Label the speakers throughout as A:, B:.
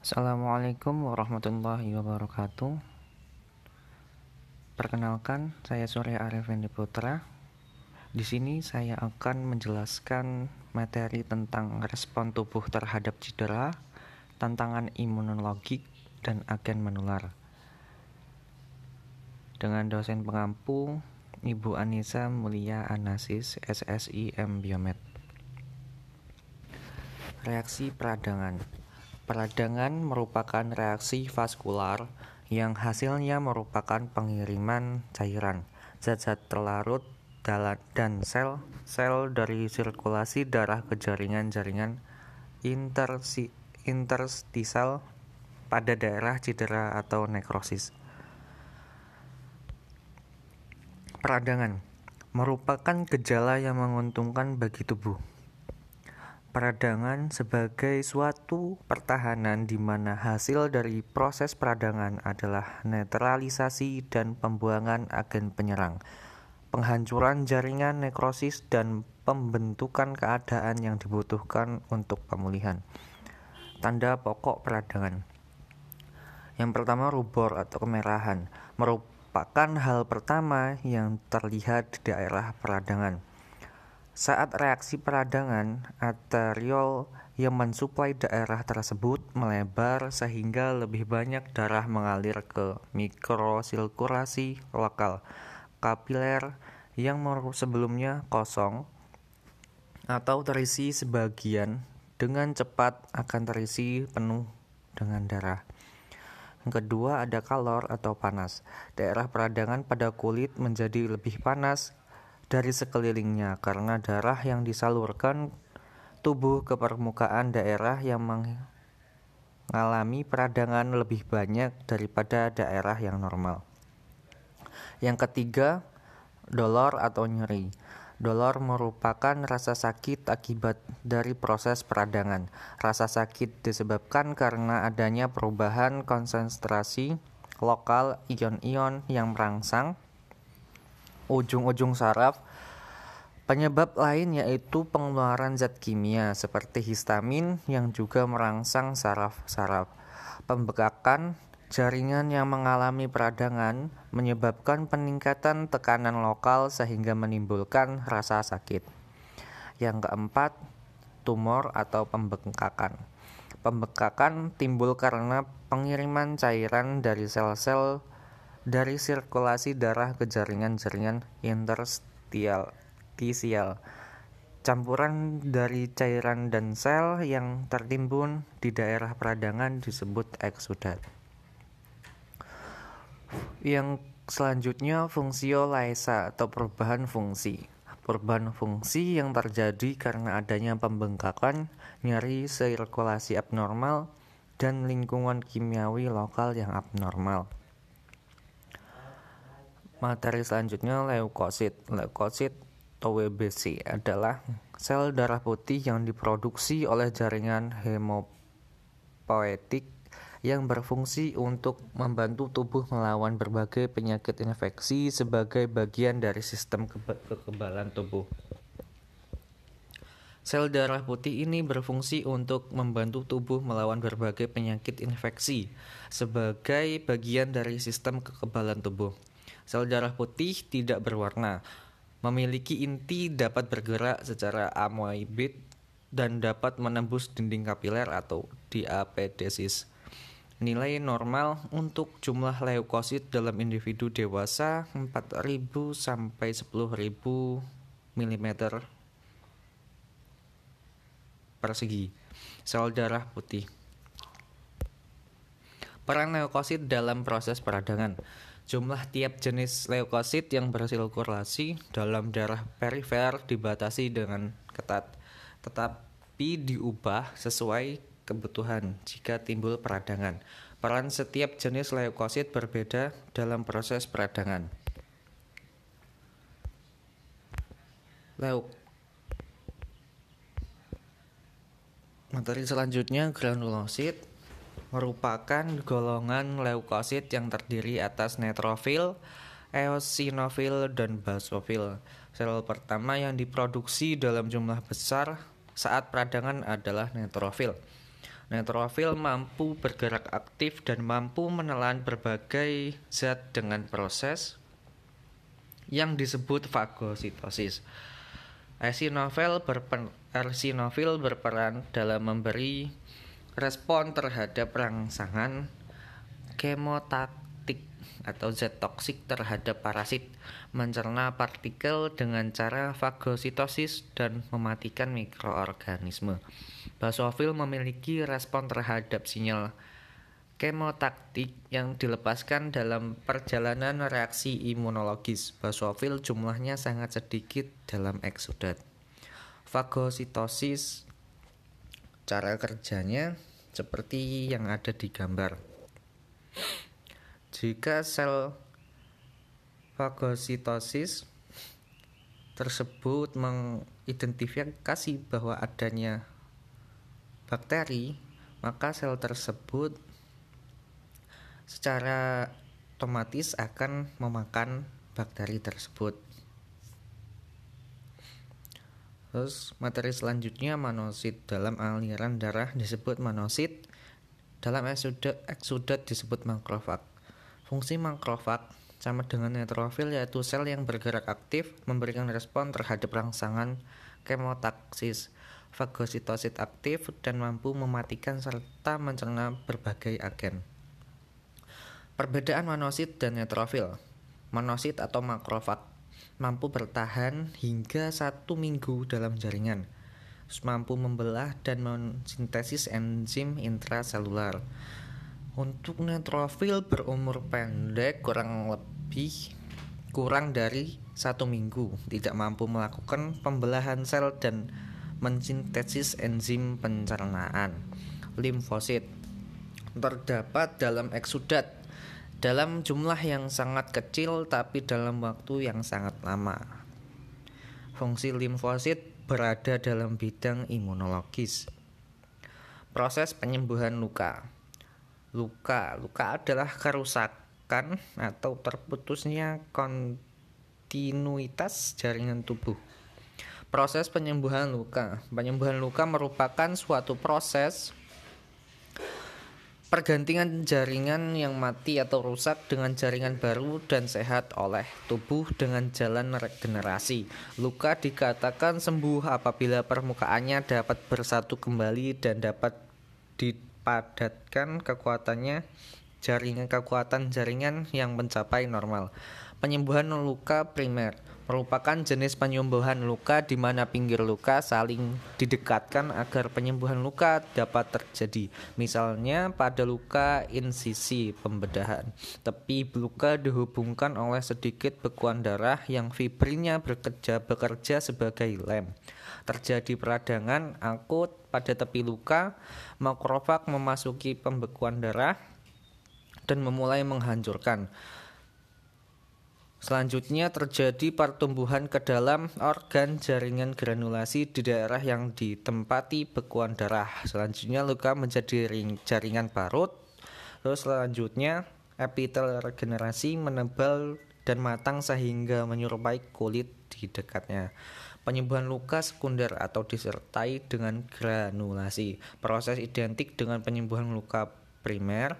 A: Assalamualaikum warahmatullahi wabarakatuh. Perkenalkan, saya Surya Arifendi Putra. Di sini saya akan menjelaskan materi tentang respon tubuh terhadap cedera, tantangan imunologik, dan agen menular. Dengan dosen pengampu, Ibu Anissa Mulia Anasis, SSI M Biomed. Reaksi peradangan. Peradangan merupakan reaksi vaskular yang hasilnya merupakan pengiriman cairan, zat-zat terlarut dan sel dari sirkulasi darah ke jaringan-jaringan interstisal pada daerah cedera atau nekrosis. Peradangan merupakan gejala yang menguntungkan bagi tubuh. Peradangan sebagai suatu pertahanan di mana hasil dari proses peradangan adalah netralisasi dan pembuangan agen penyerang, penghancuran jaringan nekrosis, dan pembentukan keadaan yang dibutuhkan untuk pemulihan. Tanda pokok peradangan. Yang pertama, rubor atau kemerahan, merupakan hal pertama yang terlihat di daerah peradangan. Saat reaksi peradangan, arteriol yang mensuplai daerah tersebut melebar sehingga lebih banyak darah mengalir ke mikrosirkulasi lokal kapiler yang sebelumnya kosong atau terisi sebagian dengan cepat akan terisi penuh dengan darah. Yang kedua ada kalor atau panas. Daerah peradangan pada kulit menjadi lebih panas dari sekelilingnya karena darah yang disalurkan tubuh ke permukaan daerah yang mengalami peradangan lebih banyak daripada daerah yang normal. Yang ketiga, dolor atau nyeri. Dolor merupakan rasa sakit akibat dari proses peradangan. Rasa sakit disebabkan karena adanya perubahan konsentrasi lokal ion-ion yang merangsang ujung-ujung saraf. Penyebab lain yaitu pengeluaran zat kimia seperti histamin yang juga merangsang saraf-saraf. Pembekakan jaringan yang mengalami peradangan menyebabkan peningkatan tekanan lokal sehingga menimbulkan rasa sakit. Yang keempat, tumor atau pembengkakan. Pembengkakan timbul karena pengiriman cairan dari sel-sel dari sirkulasi darah ke jaringan-jaringan interstisial. Campuran dari cairan dan sel yang tertimbun di daerah peradangan disebut eksudat. Yang selanjutnya fungsiolesa atau perubahan fungsi. Perubahan fungsi yang terjadi karena adanya pembengkakan, nyeri, sirkulasi abnormal, dan lingkungan kimiawi lokal yang abnormal. Materi selanjutnya leukosit. Leukosit atau WBC adalah sel darah putih yang diproduksi oleh jaringan hemopoietik yang berfungsi untuk membantu tubuh melawan berbagai penyakit infeksi sebagai bagian dari sistem kekebalan tubuh. Sel darah putih ini berfungsi untuk membantu tubuh melawan berbagai penyakit infeksi sebagai bagian dari sistem kekebalan tubuh. Sel darah putih tidak berwarna, memiliki inti, dapat bergerak secara amoeboid, dan dapat menembus dinding kapiler atau diapedesis. Nilai normal untuk jumlah leukosit dalam individu dewasa 4.000 sampai 10.000 mm persegi sel darah putih. Peran leukosit dalam proses peradangan. Jumlah tiap jenis leukosit yang bersirkulasi dalam darah perifer dibatasi dengan ketat, tetapi diubah sesuai kebutuhan jika timbul peradangan. Peran setiap jenis leukosit berbeda dalam proses peradangan. Materi selanjutnya granulosit merupakan golongan leukosit yang terdiri atas neutrofil, eosinofil, dan basofil. Sel pertama yang diproduksi dalam jumlah besar saat peradangan adalah neutrofil. Neutrofil mampu bergerak aktif dan mampu menelan berbagai zat dengan proses yang disebut fagositosis. Eosinofil berperan dalam memberi respon terhadap rangsangan kemotaktik atau zat toksik terhadap parasit, mencerna partikel dengan cara fagositosis dan mematikan mikroorganisme. Basofil memiliki respon terhadap sinyal kemotaktik yang dilepaskan dalam perjalanan reaksi imunologis. Basofil jumlahnya sangat sedikit dalam eksodat. Fagositosis, cara kerjanya seperti yang ada di gambar. Jika sel fagositosis tersebut mengidentifikasi bahwa adanya bakteri, maka sel tersebut secara otomatis akan memakan bakteri tersebut. Terus materi selanjutnya monosit. Dalam aliran darah disebut monosit, dalam eksudat disebut makrofag. Fungsi makrofag sama dengan neutrofil, yaitu sel yang bergerak aktif memberikan respon terhadap rangsangan kemotaksis. Fagositosit aktif dan mampu mematikan serta mencerna berbagai agen. Perbedaan monosit dan neutrofil. Monosit atau makrofag mampu bertahan hingga 1 minggu dalam jaringan, mampu membelah dan mensintesis enzim intraselular. Untuk neutrofil berumur pendek kurang dari 1 minggu, tidak mampu melakukan pembelahan sel dan mensintesis enzim pencernaan. Limfosit terdapat dalam eksudat dalam jumlah yang sangat kecil tapi dalam waktu yang sangat lama. Fungsi limfosit berada dalam bidang imunologis. Proses penyembuhan luka. Luka adalah kerusakan atau terputusnya kontinuitas jaringan tubuh. Proses penyembuhan luka. Penyembuhan luka merupakan suatu proses pergantian jaringan yang mati atau rusak dengan jaringan baru dan sehat oleh tubuh dengan jalan regenerasi. Luka dikatakan sembuh apabila permukaannya dapat bersatu kembali dan dapat dipadatkan kekuatan jaringan yang mencapai normal. Penyembuhan luka primer merupakan jenis penyembuhan luka di mana pinggir luka saling didekatkan agar penyembuhan luka dapat terjadi. Misalnya pada luka insisi pembedahan, tepi luka dihubungkan oleh sedikit bekuan darah yang fibrinnya bekerja sebagai lem. Terjadi peradangan akut pada tepi luka, makrofag memasuki pembekuan darah dan memulai menghancurkan. Selanjutnya terjadi pertumbuhan ke dalam organ jaringan granulasi di daerah yang ditempati bekuan darah. Selanjutnya luka menjadi jaringan parut. Terus selanjutnya epitel regenerasi menebal dan matang sehingga menyerupai kulit di dekatnya. Penyembuhan luka sekunder atau disertai dengan granulasi. Proses identik dengan penyembuhan luka primer.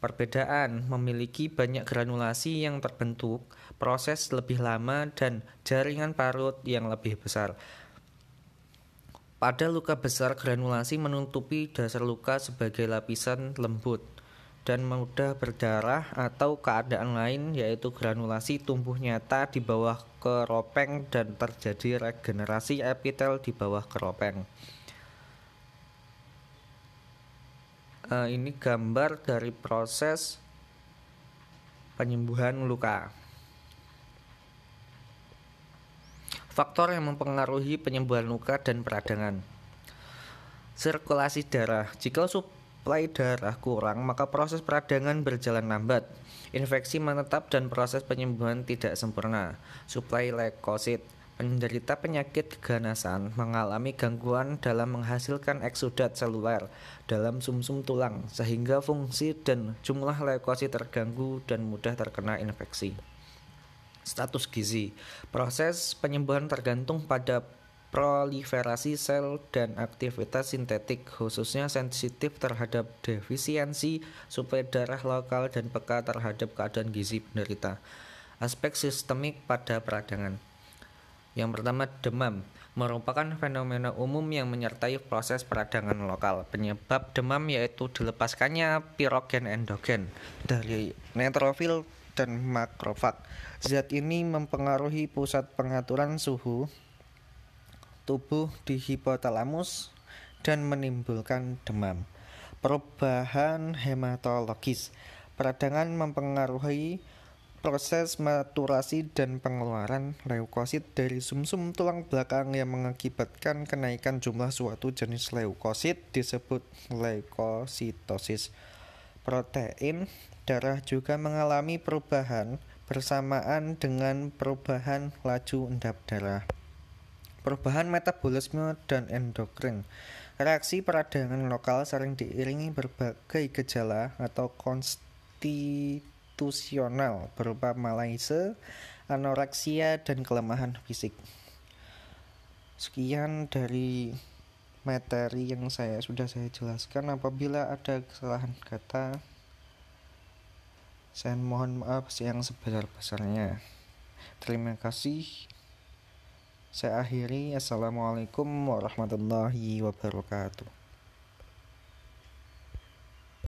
A: Perbedaan memiliki banyak granulasi yang terbentuk, proses lebih lama, dan jaringan parut yang lebih besar. Pada luka besar, granulasi menutupi dasar luka sebagai lapisan lembut dan mudah berdarah, atau keadaan lain yaitu granulasi tumbuh nyata di bawah keropeng dan terjadi regenerasi epitel di bawah keropeng. Ini gambar dari proses penyembuhan luka. Faktor yang mempengaruhi penyembuhan luka dan peradangan. Sirkulasi darah. Jika suplai darah kurang, maka proses peradangan berjalan lambat. Infeksi menetap dan proses penyembuhan tidak sempurna. Suplai leukosit. Penderita penyakit keganasan mengalami gangguan dalam menghasilkan eksudat seluler dalam sumsum tulang, sehingga fungsi dan jumlah leukosit terganggu dan mudah terkena infeksi. Status gizi. Proses penyembuhan tergantung pada proliferasi sel, dan aktivitas sintetik, khususnya sensitif terhadap defisiensi suplai darah lokal dan peka terhadap keadaan gizi penderita. Aspek sistemik pada peradangan. Yang pertama, demam merupakan fenomena umum yang menyertai proses peradangan lokal. Penyebab demam yaitu dilepaskannya pirogen endogen dari neutrofil dan makrofag. Zat ini mempengaruhi pusat pengaturan suhu tubuh di hipotalamus dan menimbulkan demam. Perubahan hematologis. Peradangan mempengaruhi proses maturasi dan pengeluaran leukosit dari sumsum tulang belakang yang mengakibatkan kenaikan jumlah suatu jenis leukosit disebut leukositosis. Protein darah juga mengalami perubahan bersamaan dengan perubahan laju endap darah. Perubahan metabolisme dan endokrin. Reaksi peradangan lokal sering diiringi berbagai gejala atau konstitusional berupa malaise, anoreksia, dan kelemahan fisik. Sekian dari materi yang sudah saya jelaskan. Apabila ada kesalahan kata, saya mohon maaf yang sebesar-besarnya. Terima kasih. Saya akhiri. Assalamualaikum warahmatullahi wabarakatuh.